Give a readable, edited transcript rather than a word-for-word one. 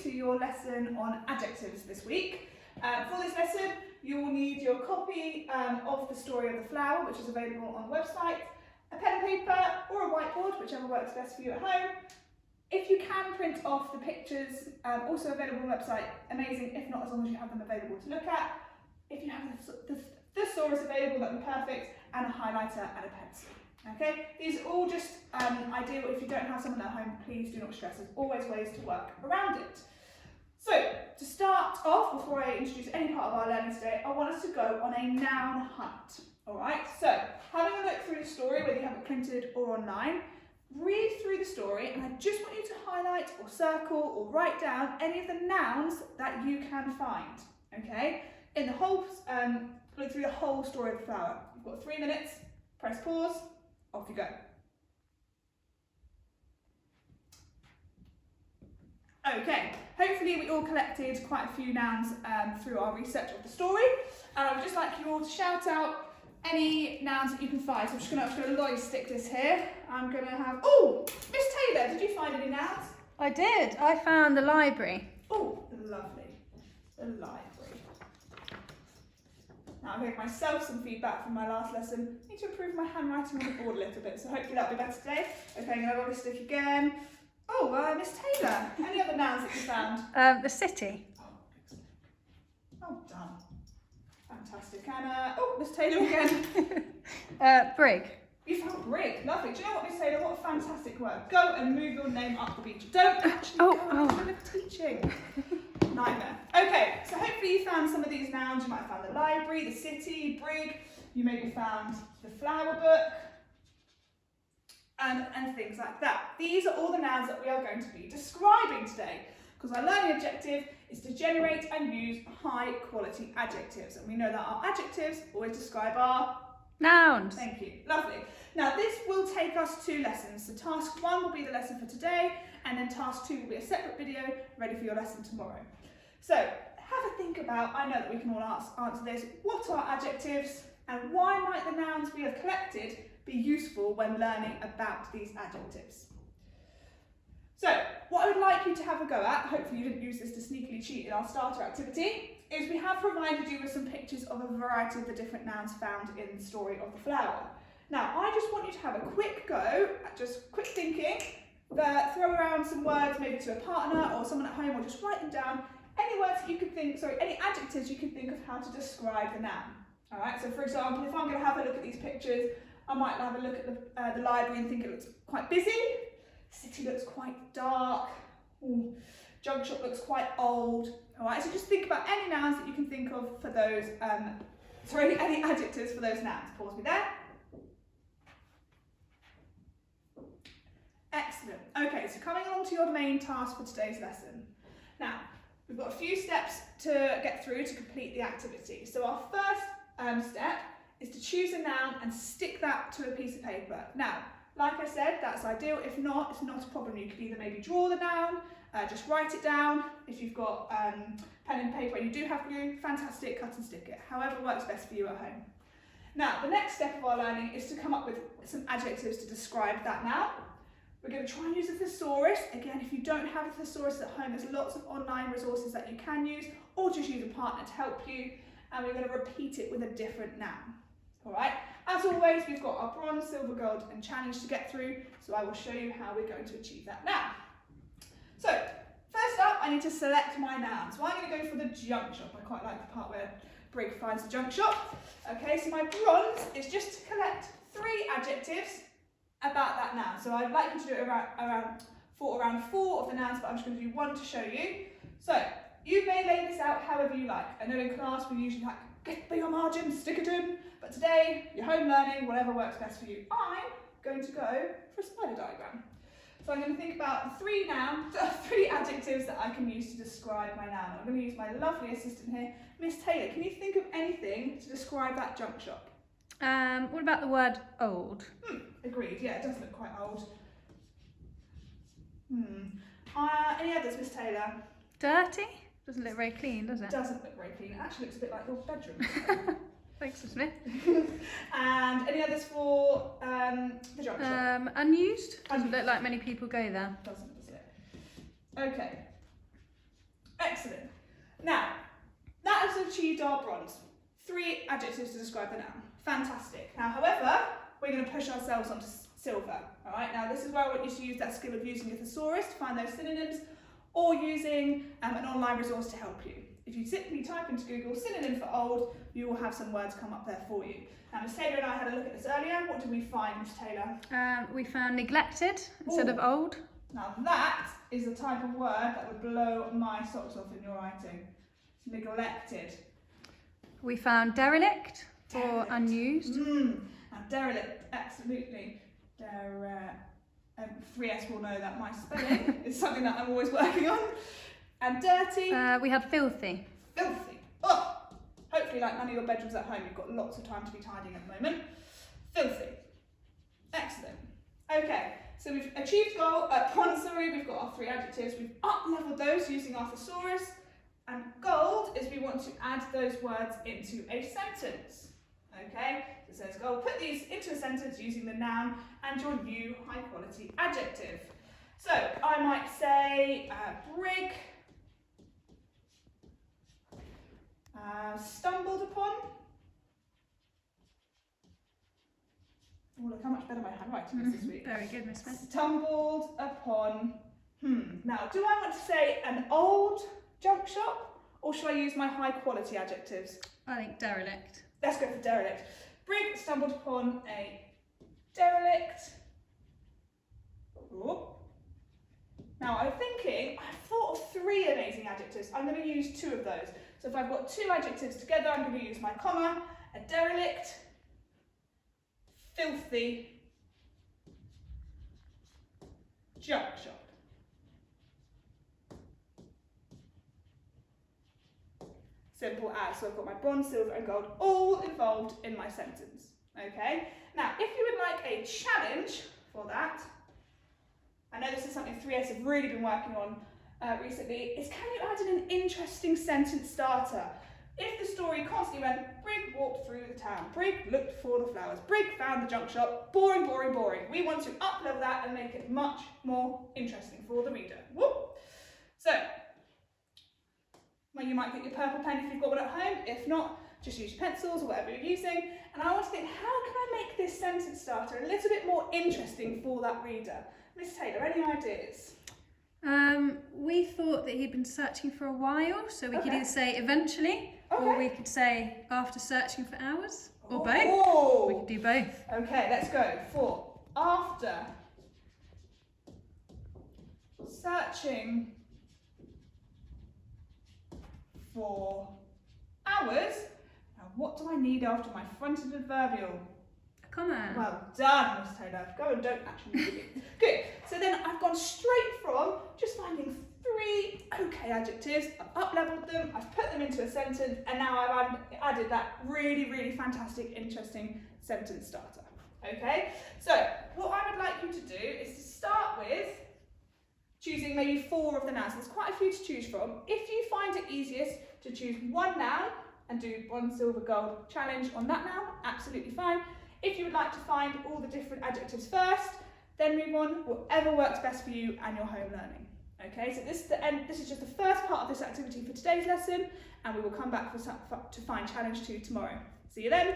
to your lesson on adjectives this week. For this lesson, you will need your copy of the story of the flower, which is available on the website, a pen and paper or a whiteboard, whichever works best for you at home. If you can print off the pictures, also available on the website, amazing. If not, as long as you have them available to look at. If you have the thesaurus available, that'd be perfect, and a highlighter and a pencil. Okay, these are all just ideal. If you don't have someone at home, please do not stress. There's always ways to work around it. So, to start off, before I introduce any part of our learning today, I want us to go on a noun hunt. Alright, so having a look through the story, whether you have it printed or online, read through the story, and I just want you to highlight or circle or write down any of the nouns that you can find. Okay, in the whole, look through the whole story of the flower. You've got 3 minutes, press pause, off you go. Okay, hopefully we all collected quite a few nouns through our research of the story. And I would just like you all to shout out any nouns that you can find. So I'm just going to lolly stick this here. I'm going to have, oh, Miss Taylor, did you find any nouns? I did. I found the library. Oh, lovely. The library. Now I'm giving myself some feedback from my last lesson. I need to improve my handwriting on the board a little bit, so hopefully that'll be better today. Okay, I'm going to lolly stick again. Oh, Miss Taylor, any other nouns that you found? The city. Oh, excellent. Well done. Fantastic. And, oh, Miss Taylor again. Brig. You found brig. Lovely. Do you know what, Miss Taylor? What a fantastic work. Go and move your name up the beach. Don't actually go in the middle of teaching. Nightmare. Okay, so hopefully you found some of these nouns. You might have found the library, the city, brig. You maybe found the flower book. And things like that. These are all the nouns that we are going to be describing today, because our learning objective is to generate and use high quality adjectives, and we know that our adjectives always describe our nouns. Thank you. Lovely. Now this will take us 2 lessons. So task 1 will be the lesson for today, and then task 2 will be a separate video ready for your lesson tomorrow. So have a think about, I know that we can all answer this, what are adjectives and why might the nouns we have collected be useful when learning about these adjectives. So, what I would like you to have a go at, hopefully you didn't use this to sneakily cheat in our starter activity, is we have provided you with some pictures of a variety of the different nouns found in the story of the flower. Now, I just want you to have a quick go at just quick thinking, throw around some words maybe to a partner or someone at home, or just write them down, any words that you could think, any adjectives you can think of how to describe the noun. Alright, so for example, if I'm going to have a look at these pictures, I might have a look at the library and think it looks quite busy. City looks quite dark. Ooh, junk shop looks quite old. All right, so just think about any nouns that you can think of for those, any adjectives for those nouns. Pause me there. Excellent. Okay, so coming along to your main task for today's lesson. Now, we've got a few steps to get through to complete the activity. So our first step is to choose a noun and stick that to a piece of paper. Now, like I said, that's ideal. If not, it's not a problem. You could either maybe draw the noun, just write it down. If you've got pen and paper and you do have glue, fantastic, cut and stick it. However works best for you at home. Now, the next step of our learning is to come up with some adjectives to describe that noun. We're going to try and use a thesaurus. Again, if you don't have a thesaurus at home, there's lots of online resources that you can use, or just use a partner to help you. And we're going to repeat it with a different noun. All right, as always, we've got our bronze, silver, gold and challenge to get through, so I will show you how we're going to achieve that now. So, first up, I need to select my noun. So I'm going to go for the junk shop. I quite like the part where Brig finds the junk shop. Okay, so my bronze is just to collect 3 adjectives about that noun. So I'd like you to do it around 4 of the nouns, but I'm just going to do 1 to show you. So, you may lay this out however you like. I know in class we usually like, get bigger margins, stick it in. But today, you're home learning, whatever works best for you. I'm going to go for a spider diagram. So I'm going to think about 3 adjectives that I can use to describe my noun. I'm going to use my lovely assistant here, Miss Taylor. Can you think of anything to describe that junk shop? What about the word old? Agreed, yeah, it does look quite old. Any others, Miss Taylor? Dirty? Doesn't look very clean, does it? Doesn't look very clean. It actually looks a bit like your bedroom. Thanks, Smith. And any others for the junk shop? Unused? Doesn't look like many people go there. Doesn't, does it? Okay. Now, that has achieved our bronze. 3 adjectives to describe the noun. Fantastic. Now, however, we're going to push ourselves onto silver. All right. Now, this is where I want you to use that skill of using your thesaurus to find those synonyms, or using an online resource to help you. If you simply type into Google synonym for old, you will have some words come up there for you. Now, Miss Taylor and I had a look at this earlier. What did we find, Miss Taylor? We found neglected instead of old. Now, that is the type of word that would blow my socks off in your writing. It's neglected. We found derelict or unused. Now, derelict, absolutely. 3S will know that my spelling is something that I'm always working on. And dirty. We had filthy. Filthy. Oh! Hopefully, like none of your bedrooms at home, you've got lots of time to be tidying at the moment. Filthy. Excellent. Okay, so we've achieved goal. We've got our 3 adjectives. We've up-leveled those using our thesaurus. And gold is we want to add those words into a sentence. Okay, so it says gold. Put these into a sentence using the noun and your new high-quality adjective. So I might say brig. Stumbled upon. Oh, look how much better my handwriting is this week. Very good, Miss Smith. Stumbled upon. Now, do I want to say an old junk shop, or should I use my high quality adjectives? I think derelict. Let's go for derelict. Brig stumbled upon a derelict. Ooh. Now, I'm thinking, I've thought of 3 amazing adjectives. I'm going to use 2 of those. So if I've got 2 adjectives together, I'm going to use my comma, a derelict, filthy, junk shop. Simple as. So I've got my bronze, silver and gold all involved in my sentence. Okay? Now, if you would like a challenge for that, I know this is something 3S have really been working on recently, is can you add in an interesting sentence starter? If the story constantly went, Brig walked through the town, Brig looked for the flowers, Brig found the junk shop, boring, boring, boring. We want to up-level that and make it much more interesting for the reader. Whoop. So, well, you might get your purple pen if you've got one at home. If not, just use your pencils or whatever you're using. And I want to think, how can I make this sentence starter a little bit more interesting for that reader? Miss Taylor, any ideas? We thought that he'd been searching for a while, so we could either say eventually, or we could say after searching for hours, or both. We could do both. Okay, let's go for after searching for hours. Now, what do I need after my fronted adverbial? A comma. Well done, Miss Taylor. Go and don't actually need it. Good. So then I've gone straight from just finding 3 okay adjectives. I've up-leveled them, I've put them into a sentence, and now I've added that really, really fantastic, interesting sentence starter. Okay? So what I would like you to do is to start with choosing maybe 4 of the nouns. There's quite a few to choose from. If you find it easiest to choose 1 noun and do bronze, silver, gold challenge on that noun, absolutely fine. If you would like to find all the different adjectives first, then move on, whatever works best for you and your home learning. Okay, so this is the end. This is just the first part of this activity for today's lesson, and we will come back to find challenge 2 tomorrow. See you then.